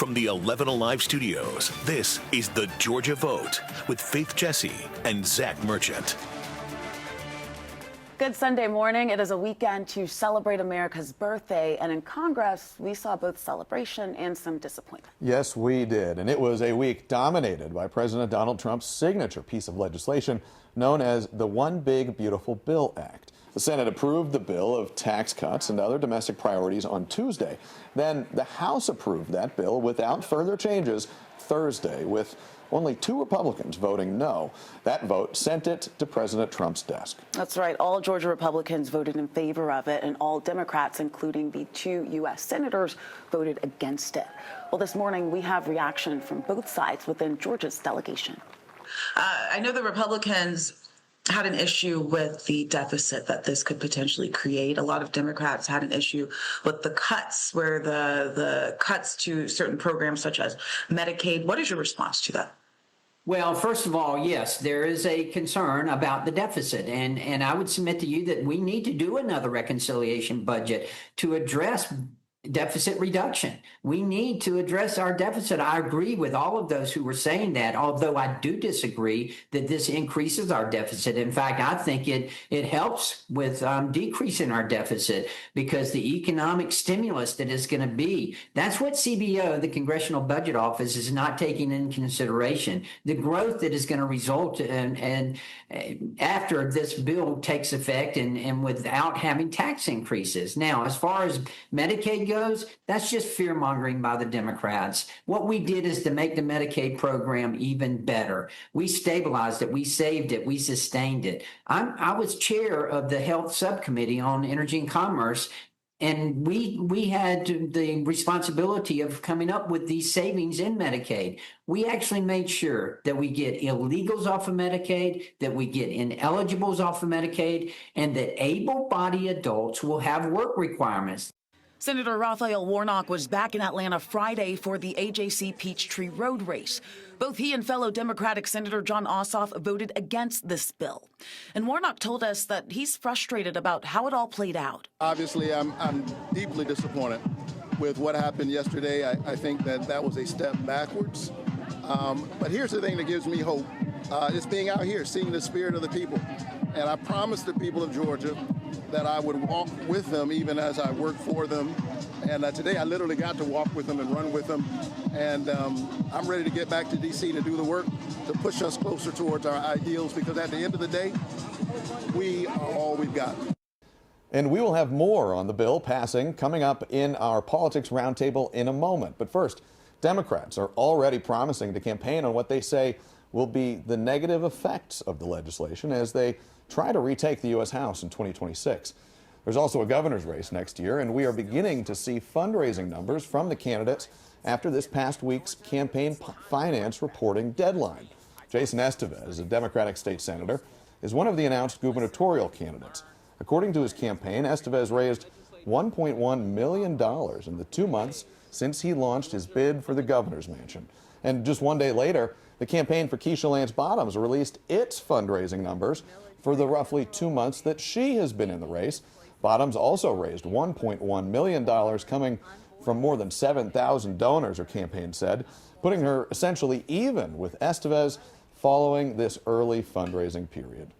From the 11 Alive studios, this is The Georgia Vote with Faith Jesse and Zach Merchant. Good Sunday morning. It is a weekend to celebrate America's birthday, and in Congress, we saw both celebration and some disappointment. Yes, we did, and it was a week dominated by President Donald Trump's signature piece of legislation known as the One Big Beautiful Bill Act. The Senate approved the bill of tax cuts and other domestic priorities on Tuesday. Then the House approved that bill without further changes Thursday, with only 2 Republicans voting no. That vote sent it to President Trump's desk. That's right. All Georgia Republicans voted in favor of it, and all Democrats, including the 2 U.S. senators, voted against it. Well, this morning we have reaction from both sides within Georgia's delegation. I know the Republicans had an issue with the deficit that this could potentially create. A lot of Democrats had an issue with the cuts, where the cuts to certain programs such as Medicaid. What is your response to that? Well, first of all, yes, there is a concern about the deficit. And I would submit to you that we need to do another reconciliation budget to address deficit reduction. We need to address our deficit. I agree with all of those who were saying that, although I do disagree that this increases our deficit. In fact, I think it helps with decreasing our deficit, because the economic stimulus that is going to be, that's what CBO, the Congressional Budget Office, is not taking in consideration. The growth that is going to result and after this bill takes effect and without having tax increases. Now, as far as Medicaid goes, that's just fear mongering by the Democrats. What we did is to make the Medicaid program even better. We stabilized it, we saved it, we sustained it. I was chair of the Health Subcommittee on Energy and Commerce, and we had the responsibility of coming up with these savings in Medicaid. We actually made sure that we get illegals off of Medicaid, that we get ineligibles off of Medicaid, and that able-bodied adults will have work requirements. Senator Raphael Warnock was back in Atlanta Friday for the AJC Peachtree Road Race. Both he and fellow Democratic Senator Jon Ossoff voted against this bill. And Warnock told us that he's frustrated about how it all played out. Obviously, I'm deeply disappointed with what happened yesterday. I think that was a step backwards. But here's the thing that gives me hope. It's being out here, seeing the spirit of the people. And I promised the people of Georgia that I would walk with them even as I work for them. And today I literally got to walk with them and run with them. And I'm ready to get back to D.C. to do the work to push us closer towards our ideals, because at the end of the day, we are all we've got. And we will have more on the bill passing coming up in our Politics Roundtable in a moment. But first, Democrats are already promising to campaign on what they say will be the negative effects of the legislation as they try to retake the U.S. House in 2026. There's also a governor's race next year, and we are beginning to see fundraising numbers from the candidates after this past week's campaign finance reporting deadline. Jason Estevez, a Democratic state senator, is one of the announced gubernatorial candidates. According to his campaign, Estevez raised $1.1 million in the 2 months since he launched his bid for the governor's mansion. And just one day later, the campaign for Keisha Lance Bottoms released its fundraising numbers for the roughly 2 months that she has been in the race. Bottoms also raised $1.1 million coming from more than 7,000 donors, her campaign said, putting her essentially even with Estevez following this early fundraising period.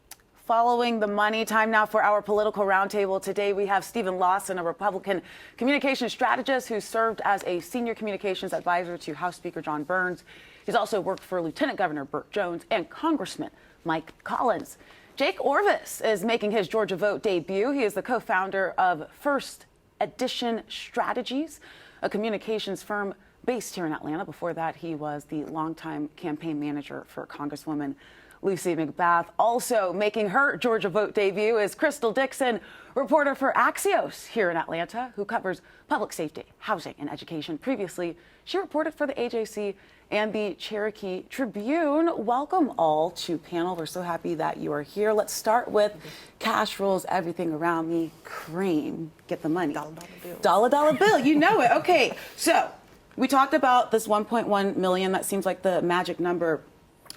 Following the money, time now for our political roundtable. Today we have Stephen Lawson, a Republican communications strategist who served as a senior communications advisor to House Speaker John Burns. He's also worked for Lieutenant Governor Burt Jones and Congressman Mike Collins. Jake Orvis is making his Georgia Vote debut. He is the co-founder of First Edition Strategies, a communications firm based here in Atlanta. Before that, he was the longtime campaign manager for Congresswoman Lucy McBath. Also making her Georgia Vote debut is Crystal Dixon, reporter for Axios here in Atlanta, who covers public safety, housing, and education. Previously, she reported for the AJC and the Cherokee Tribune. Welcome all to panel. We're so happy that you are here. Let's start with cash rules everything around me. Cream, get the money. Dollar bill. Dollar bill, you know it. Okay, so we talked about this 1.1 million. That seems like the magic number.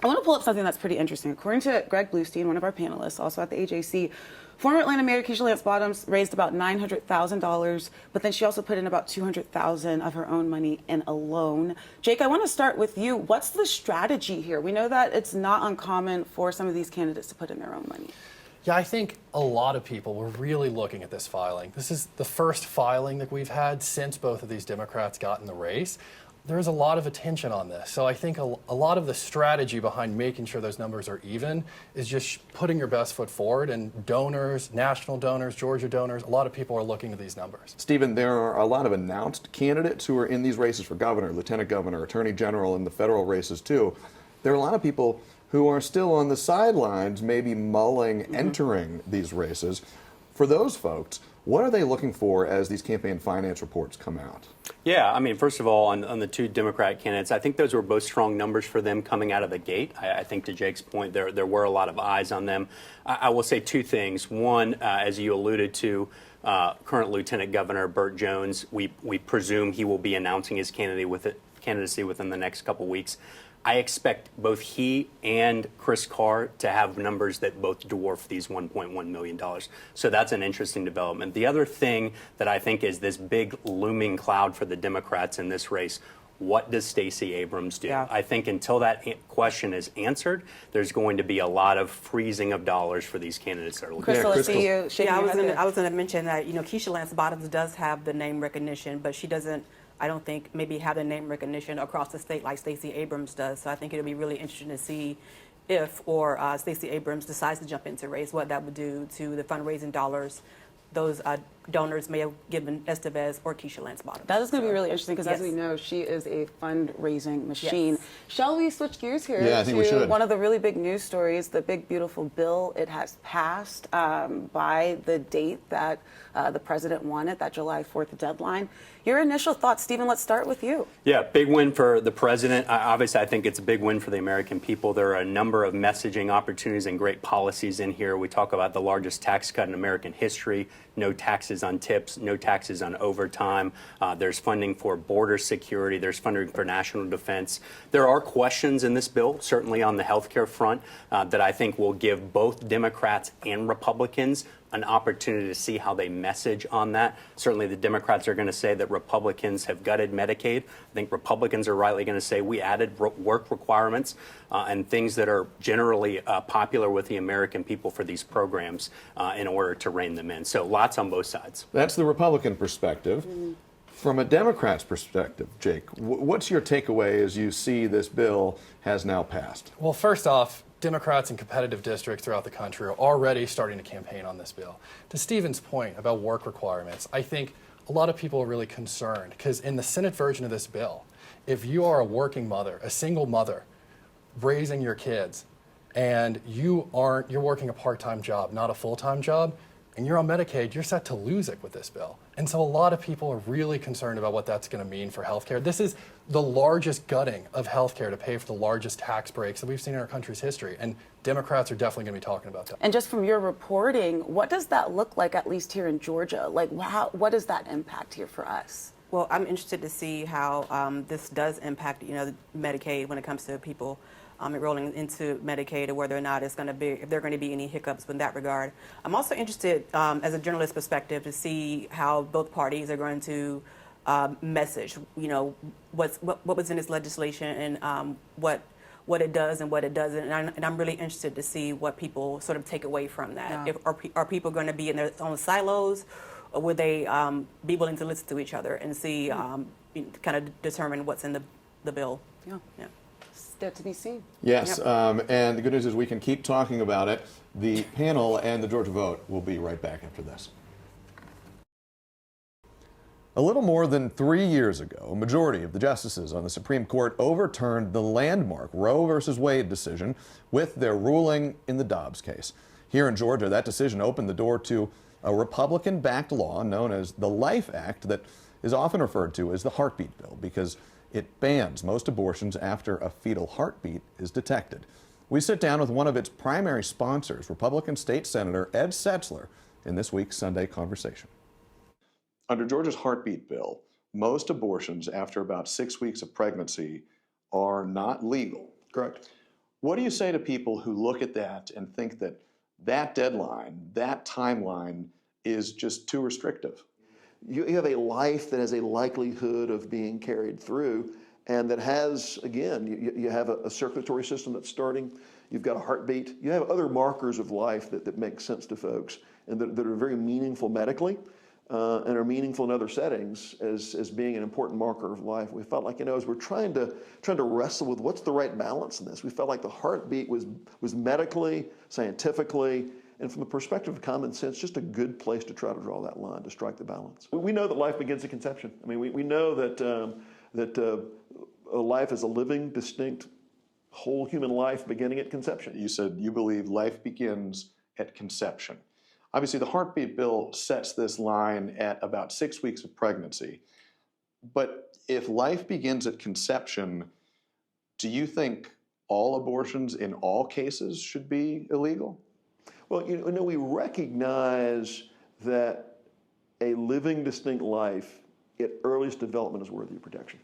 I want to pull up something that's pretty interesting. According to Greg Bluestein, one of our panelists, also at the AJC, Former Atlanta Mayor Keisha Lance Bottoms raised about $900,000, but then she also put in about $200,000 of her own money in a loan. Jake, I want to start with you. What's the strategy here? We know that it's not uncommon for some of these candidates to put in their own money. Yeah, I think a lot of people were really looking at this filing. This is the first filing that we've had since both of these Democrats got in the race. There's a lot of attention on this. So I think a lot of the strategy behind making sure those numbers are even is just putting your best foot forward, and donors, national donors, Georgia donors, a lot of people are looking at these numbers. Stephen, there are a lot of announced candidates who are in these races for governor, lieutenant governor, attorney general, and the federal races too. There are a lot of people who are still on the sidelines, maybe mulling entering these races. For those folks, what are they looking for as these campaign finance reports come out? Yeah, I mean, first of all, on the two Democrat candidates, I think those were both strong numbers for them coming out of the gate. I think to Jake's point, there were a lot of eyes on them. I will say two things. One, as you alluded to, current Lieutenant Governor Burt Jones, we presume he will be announcing his candidacy within the next couple weeks. I expect both he and Chris Carr to have numbers that both dwarf these $1.1 million. So that's an interesting development. The other thing that I think is this big looming cloud for the Democrats in this race: what does Stacey Abrams do? Yeah. I think until that question is answered, there's going to be a lot of freezing of dollars for these candidates that are looking. Crystal, I see you shaking Yeah, your head. I was going to mention that, Keisha Lance Bottoms does have the name recognition, but she doesn't, I don't think, maybe have the name recognition across the state like Stacey Abrams does. So I think it'll be really interesting to see if Stacey Abrams decides to jump into the race, what that would do to the fundraising dollars those donors may have given Estevez or Keisha Lance Bottoms. That is going to be really interesting because, yes. as we know, she is a fundraising machine. Yes. Shall we switch gears here Yeah, I think to we should. one of the really big news stories, the big, beautiful bill? It has passed by the date that the president wanted, that July 4th deadline. Your initial thoughts, Stephen, let's start with you. Yeah, big win for the president. Obviously, I think it's a big win for the American people. There are a number of messaging opportunities and great policies in here. We talk about the largest tax cut in American history, no taxes on tips, no taxes on overtime. There's funding for border security. There's funding for national defense. There are questions in this bill, certainly on the healthcare front, that I think will give both Democrats and Republicans an opportunity to see how they message on that. Certainly the Democrats are going to say that Republicans have gutted Medicaid. I think Republicans are rightly going to say we added work requirements and things that are generally popular with the American people for these programs in order to rein them in. So lots on both sides. That's the Republican perspective. From a Democrat's perspective, Jake, what's your takeaway as you see this bill has now passed? Well, first off, Democrats in competitive districts throughout the country are already starting to campaign on this bill. To Stephen's point about work requirements, I think a lot of people are really concerned because in the Senate version of this bill, if you are a working mother, a single mother, raising your kids, and you're working a part-time job, not a full-time job, and you're on Medicaid, you're set to lose it with this bill. And so a lot of people are really concerned about what that's going to mean for healthcare. This is the largest gutting of healthcare to pay for the largest tax breaks that we've seen in our country's history. And Democrats are definitely going to be talking about that. And just from your reporting, what does that look like, at least here in Georgia? Like, what does that impact here for us? Well, I'm interested to see how this does impact, Medicaid when it comes to people enrolling into Medicaid, or whether or not it's going to be, if there are going to be any hiccups in that regard. I'm also interested, as a journalist perspective, to see how both parties are going to message, what was in this legislation and what it does and what it doesn't. And I'm really interested to see what people sort of take away from that. Yeah. Are people going to be in their own silos, or would they be willing to listen to each other and see, kind of determine what's in the bill? Yeah. Yet to be seen. Yes, Yep. And the good news is we can keep talking about it. The panel and the Georgia vote will be right back after this. A little more than 3 years ago, a majority of the justices on the Supreme Court overturned the landmark Roe v. Wade decision with their ruling in the Dobbs case. Here in Georgia, that decision opened the door to a Republican-backed law known as the Life Act that is often referred to as the heartbeat bill because it bans most abortions after a fetal heartbeat is detected. We sit down with one of its primary sponsors, Republican State Senator Ed Setzler, in this week's Sunday Conversation. Under Georgia's heartbeat bill, most abortions after about 6 weeks of pregnancy are not legal. Correct. What do you say to people who look at that and think that that deadline, that timeline is just too restrictive. You have a life that has a likelihood of being carried through, and that has, again, you have a circulatory system that's starting, you've got a heartbeat, you have other markers of life that make sense to folks and that are very meaningful medically and are meaningful in other settings as being an important marker of life. We felt like, as we're trying to wrestle with what's the right balance in this, we felt like the heartbeat was medically, scientifically, and from the perspective of common sense, just a good place to try to draw that line, to strike the balance. We know that life begins at conception. I mean, we know that a life is a living, distinct, whole human life beginning at conception. You said you believe life begins at conception. Obviously, the heartbeat bill sets this line at about 6 weeks of pregnancy. But if life begins at conception, do you think all abortions in all cases should be illegal? Well, we recognize that a living, distinct life at earliest development is worthy of protection.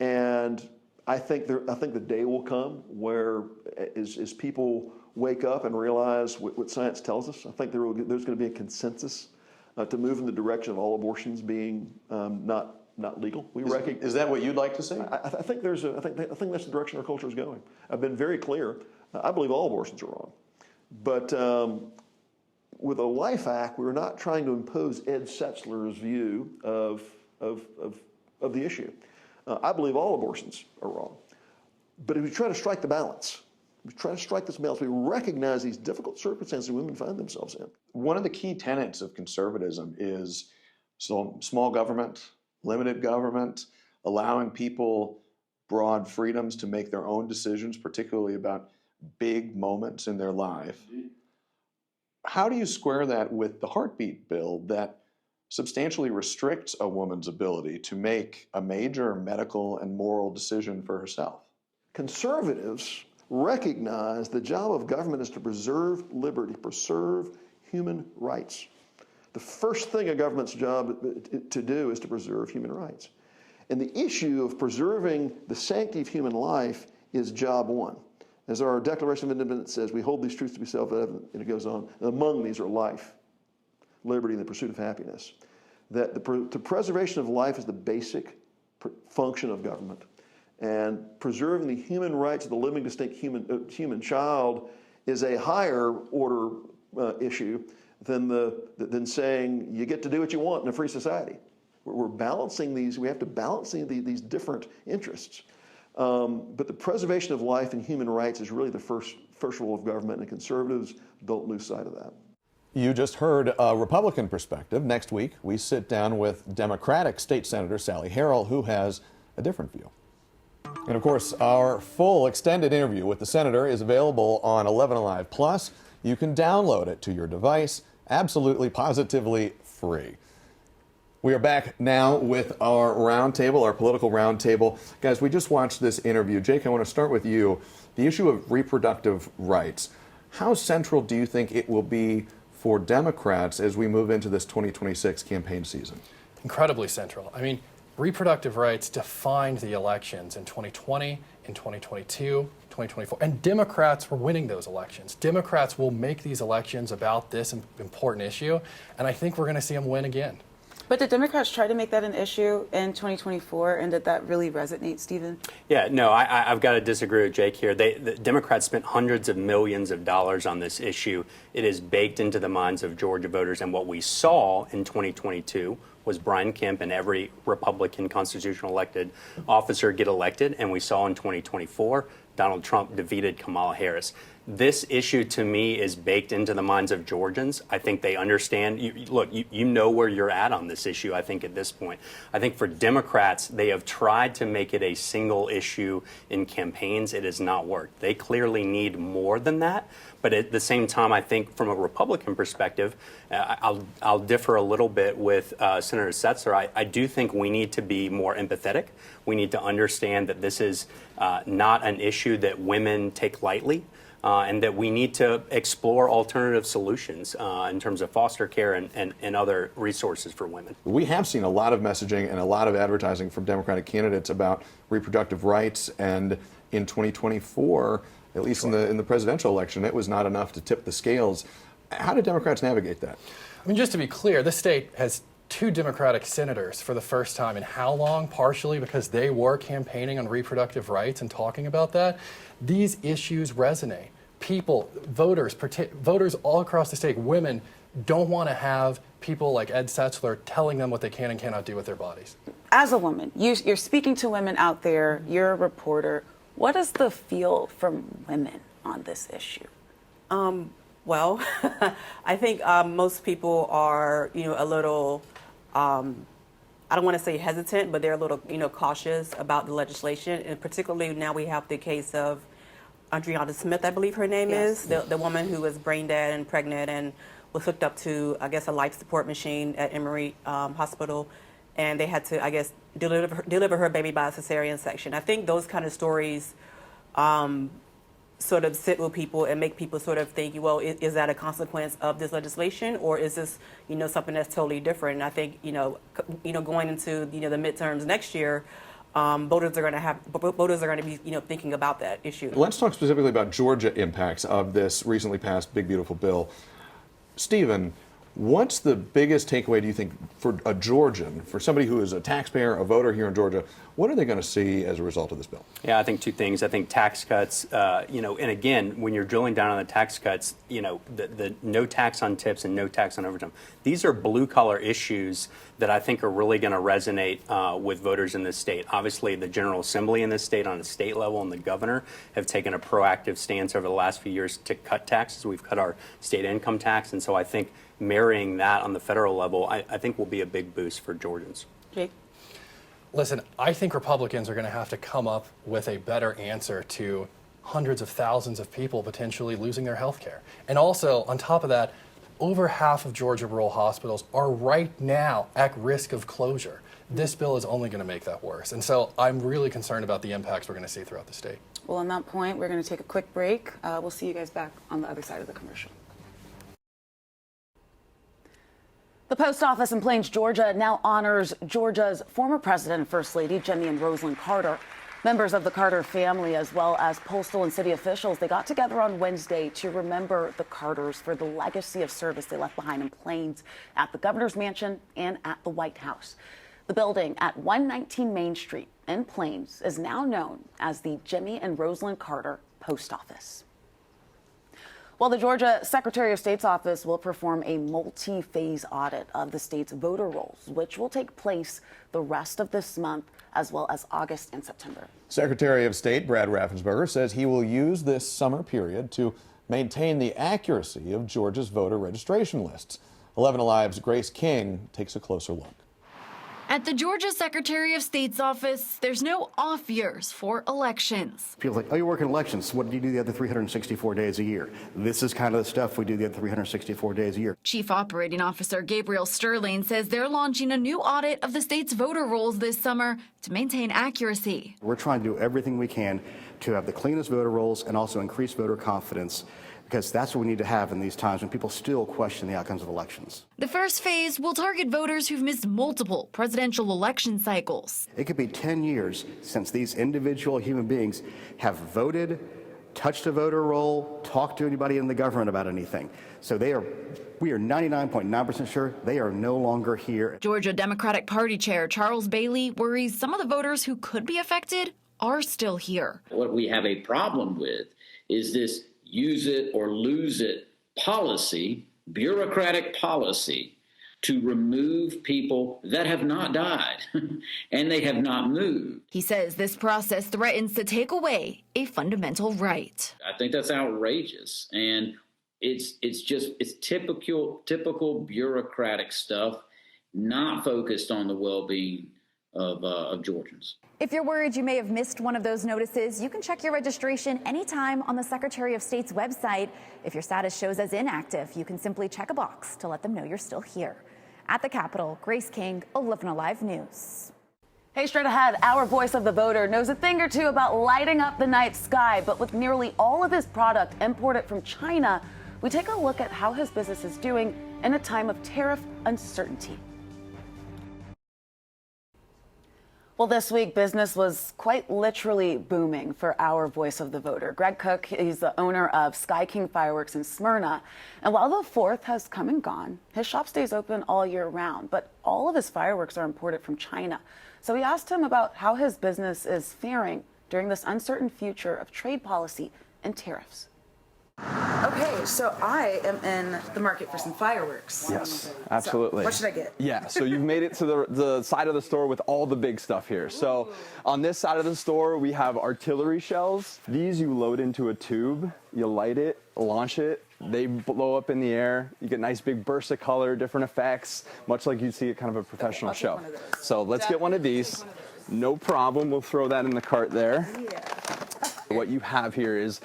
And I think the day will come where, as people wake up and realize what science tells us, I think there's going to be a consensus to move in the direction of all abortions being not legal. Is that what you'd like to see? I think that's the direction our culture is going. I've been very clear. I believe all abortions are wrong, but with a Life Act, we're not trying to impose Ed Setzler's view of the issue. I believe all abortions are wrong, but if we try to strike the balance, we try to strike this balance, we recognize these difficult circumstances women find themselves in. One of the key tenets of conservatism is small government, limited government, allowing people broad freedoms to make their own decisions, particularly about big moments in their life. How do you square that with the heartbeat bill that substantially restricts a woman's ability to make a major medical and moral decision for herself? Conservatives recognize the job of government is to preserve liberty, preserve human rights. The first thing a government's job to do is to preserve human rights. And the issue of preserving the sanctity of human life is job one. As our Declaration of Independence says, we hold these truths to be self-evident, and it goes on, and among these are life, liberty, and the pursuit of happiness. That the preservation of life is the basic function of government. And preserving the human rights of the living, distinct human child is a higher order issue than saying you get to do what you want in a free society. We're balancing these. We have to balance these different interests. But the preservation of life and human rights is really the first rule of government, and conservatives don't lose sight of that. You just heard a Republican perspective. Next week, we sit down with Democratic State Senator Sally Harrell, who has a different view. And of course, our full extended interview with the senator is available on 11 Alive Plus. You can download it to your device, absolutely, positively free. We are back now with our roundtable, our political roundtable. Guys, we just watched this interview. Jake, I want to start with you. The issue of reproductive rights. How central do you think it will be for Democrats as we move into this 2026 campaign season? Incredibly central. I mean, reproductive rights defined the elections in 2020, in 2022, 2024, and Democrats were winning those elections. Democrats will make these elections about this important issue, and I think we're going to see them win again. But did Democrats try to make that an issue in 2024, and did that really resonate, Stephen? Yeah, no, I've got to disagree with Jake here. The Democrats spent hundreds of millions of dollars on this issue. It is baked into the minds of Georgia voters, and what we saw in 2022 was Brian Kemp and every Republican constitutional elected officer get elected, and we saw in 2024 Donald Trump defeated Kamala Harris. This issue, to me, is baked into the minds of Georgians. I think they understand. You know where you're at on this issue, I think, at this point. I think for Democrats, they have tried to make it a single issue in campaigns. It has not worked. They clearly need more than that. But at the same time, I think from a Republican perspective, I'll differ a little bit with Senator Setzler. I do think we need to be more empathetic. We need to understand that this is not an issue that women take lightly. And that we need to explore alternative solutions in terms of foster care and other resources for women. We have seen a lot of messaging and a lot of advertising from Democratic candidates about reproductive rights. And in 2024, at least in the presidential election, it was not enough to tip the scales. How did Democrats navigate that? I mean, just to be clear, this state has 2 Democratic senators for the first time in how long? Partially because they were campaigning on reproductive rights and talking about that. These issues resonate. People, voters all across the state, women, don't want to have people like Ed Setzler telling them what they can and cannot do with their bodies. As a woman, you're speaking to women out there, you're a reporter. What is the feel from women on this issue? Well, I think most people are, a little, I don't want to say hesitant, but they're a little, cautious about the legislation. And particularly now we have the case of Adriana Smith, I believe her name is, the woman who was brain dead and pregnant and was hooked up to, I guess, a life support machine at Emory Hospital. And they had to, I guess, deliver her baby by a cesarean section. I think those kind of stories sort of sit with people and make people sort of think, well, is that a consequence of this legislation, or is this, something that's totally different? And I think, going into, the midterms next year, voters are going to be, thinking about that issue. Let's talk specifically about Georgia impacts of this recently passed Big Beautiful Bill. Stephen, what's the biggest takeaway, do you think, for a Georgian, for somebody who is a taxpayer, a voter here in Georgia? What are they going to see as a result of this bill? Yeah, I think 2 things. I think tax cuts, and again, when you're drilling down on the tax cuts, the no tax on tips and no tax on overtime, these are blue-collar issues that I think are really going to resonate with voters in this state. Obviously, the General Assembly in this state on a state level and the governor have taken a proactive stance over the last few years to cut taxes. We've cut our state income tax, and so I think marrying that on the federal level, I think will be a big boost for Georgians. Jake? Listen, I think Republicans are going to have to come up with a better answer to hundreds of thousands of people potentially losing their health care. And also, on top of that, over half of Georgia rural hospitals are right now at risk of closure. This bill is only going to make that worse. And so I'm really concerned about the impacts we're going to see throughout the state. Well, on that point, we're going to take a quick break. We'll see you guys back on the other side of the commercial. The post office in Plains, Georgia now honors Georgia's former president and first lady, Jimmy and Rosalind Carter. Members of the Carter family, as well as postal and city officials, they got together on Wednesday to remember the Carters for the legacy of service they left behind in Plains, at the governor's mansion and at the White House. The building at 119 Main Street in Plains is now known as the Jimmy and Rosalind Carter Post Office. Well, the Georgia Secretary of State's office will perform a multi-phase audit of the state's voter rolls, which will take place the rest of this month, as well as August and September. Secretary of State Brad Raffensperger says he will use this summer period to maintain the accuracy of Georgia's voter registration lists. 11 Alive's Grace King takes a closer look. At the Georgia Secretary of State's office, there's no off years for elections. People are like, oh, you work in elections. What do you do the other 364 days a year? This is kind of the stuff we do the other 364 days a year. Chief Operating Officer Gabriel Sterling says they're launching a new audit of the state's voter rolls this summer to maintain accuracy. We're trying to do everything we can to have the cleanest voter rolls and also increase voter confidence, because that's what we need to have in these times when people still question the outcomes of elections. The first phase will target voters who've missed multiple presidential election cycles. It could be 10 years since these individual human beings have voted, touched a voter roll, talked to anybody in the government about anything. So we are 99.9% sure they are no longer here. Georgia Democratic Party Chair Charles Bailey worries some of the voters who could be affected are still here. What we have a problem with is this use it or lose it policy, bureaucratic policy, to remove people that have not died and they have not moved. He says this process threatens to take away a fundamental right. I think that's outrageous, and it's typical bureaucratic stuff, not focused on the well-being of Georgians. If you're worried you may have missed one of those notices, you can check your registration anytime on the Secretary of State's website. If your status shows as inactive, you can simply check a box to let them know you're still here. At the Capitol, Grace King, 11 Alive News. Hey, straight ahead, our voice of the voter knows a thing or two about lighting up the night sky, but with nearly all of his product imported from China, we take a look at how his business is doing in a time of tariff uncertainty. Well, this week, business was quite literally booming for our voice of the voter. Greg Cook, he's the owner of Sky King Fireworks in Smyrna. And while the 4th has come and gone, his shop stays open all year round. But all of his fireworks are imported from China. So we asked him about how his business is faring during this uncertain future of trade policy and tariffs. Okay, so I am in the market for some fireworks. Yes, absolutely. So what should I get? Yeah, so you've made it to the side of the store with all the big stuff here. So on this side of the store, we have artillery shells. These you load into a tube, you light it, launch it, they blow up in the air. You get nice big bursts of color, different effects, much like you'd see at kind of a professional show. So let's get one of these. No problem, we'll throw that in the cart there. Yeah. What you have here is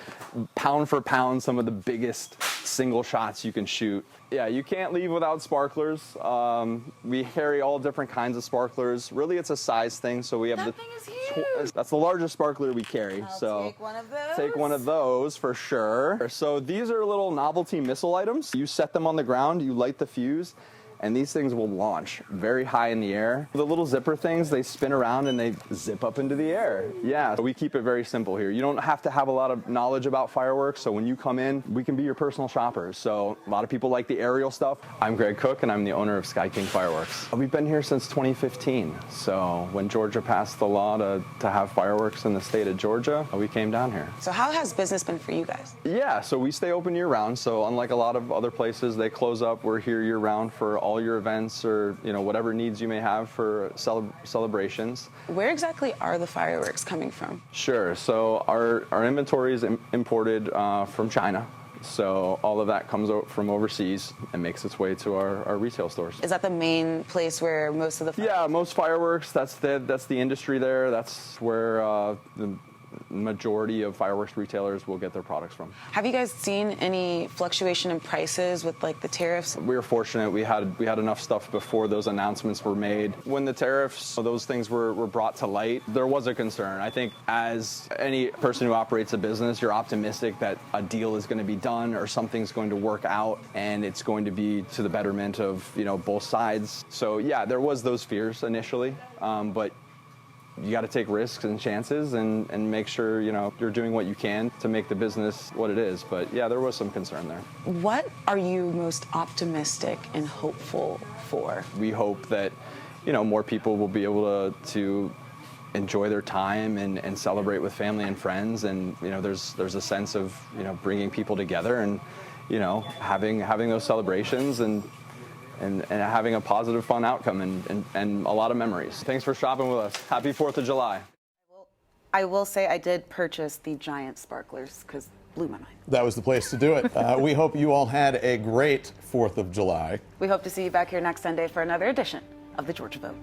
pound for pound some of the biggest single shots you can shoot. Yeah, you can't leave without sparklers. We carry all different kinds of sparklers. Really, it's a size thing, so we have That thing is huge. That's the largest sparkler we carry. I'll take one of those. Take one of those for sure. So these are little novelty missile items. You set them on the ground, you light the fuse, and these things will launch very high in the air. The little zipper things, they spin around and they zip up into the air. Yeah, so we keep it very simple here. You don't have to have a lot of knowledge about fireworks, so when you come in, we can be your personal shoppers. So a lot of people like the aerial stuff. I'm Greg Cook, and I'm the owner of Sky King Fireworks. We've been here since 2015, so when Georgia passed the law to have fireworks in the state of Georgia, we came down here. So how has business been for you guys? Yeah, so we stay open year-round, so unlike a lot of other places, they close up. We're here year-round for all your events or whatever needs you may have for celebrations. Where exactly are the fireworks coming from? Sure. So our inventory is imported from China. So all of that comes from overseas and makes its way to our retail stores. Is that the main place where most of the fireworks? Yeah, most fireworks. That's the industry there. That's where the majority of fireworks retailers will get their products from. Have you guys seen any fluctuation in prices with like the tariffs? We were fortunate. We had enough stuff before those announcements were made. When the tariffs, those things were brought to light, there was a concern. I think as any person who operates a business, you're optimistic that a deal is going to be done or something's going to work out and it's going to be to the betterment of both sides. So yeah, there was those fears initially, but you got to take risks and chances and make sure you're doing what you can to make the business what it is. But yeah, there was some concern there. What are you most optimistic and hopeful for? We hope that more people will be able to enjoy their time and celebrate with family and friends, and there's a sense of bringing people together and having those celebrations and having a positive, fun outcome and a lot of memories. Thanks for shopping with us. Happy 4th of July. I will say I did purchase the giant sparklers because blew my mind. That was the place to do it. We hope you all had a great 4th of July. We hope to see you back here next Sunday for another edition of the Georgia Vote.